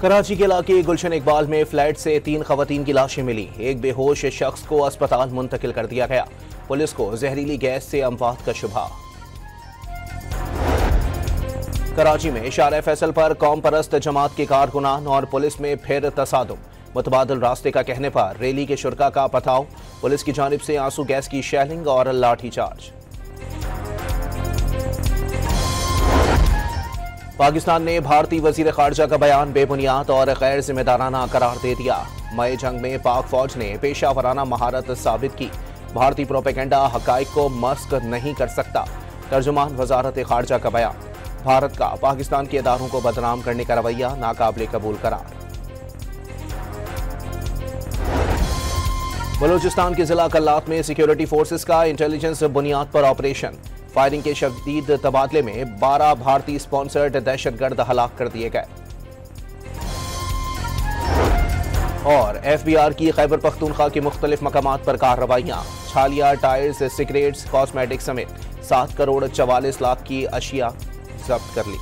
कराची के इलाके गुलशन इकबाल में फ्लैट से 3 खवातीन की लाशें मिली। एक बेहोश शख्स को अस्पताल मुंतकिल कर दिया गया। पुलिस को जहरीली गैस से अमवात का शुबहा। कराची में शारे फैसल पर कौम परस्त जमात के कारकुनान और पुलिस में फिर तसादुम। मुतबादिल रास्ते का कहने पर रैली के शुरका का पथाव। पुलिस की जानिब से आंसू गैस की शेलिंग और लाठीचार्ज। पाकिस्तान ने भारतीय वजीर खारजा का बयान बेबुनियाद और गैर जिम्मेदाराना करार दे दिया। मई जंग में पाक फौज ने पेशावराना महारत साबित की। भारतीय प्रोपेगेंडा हकाइक को मस्क नहीं कर सकता। तर्जुमान वजारत खारजा का बयान। भारत का पाकिस्तान के इदारों को बदनाम करने का रवैया नाकाबिले कबूल करार। बलूचिस्तान के जिला कल्लात में सिक्योरिटी फोर्सेस का इंटेलिजेंस बुनियाद पर ऑपरेशन। फायरिंग के शदीद तबादले में 12 भारतीय स्पॉन्सर्ड दहशतगर्द हलाक कर दिए गए। और FBI की खैबर पख्तूनख्वा के मुख्तलिफ मकामात पर कार्रवाइयां। छालिया, टायर्स, सिगरेट्स, कॉस्मेटिक्स समेत 7 करोड़ 44 लाख की अशिया जब्त कर ली।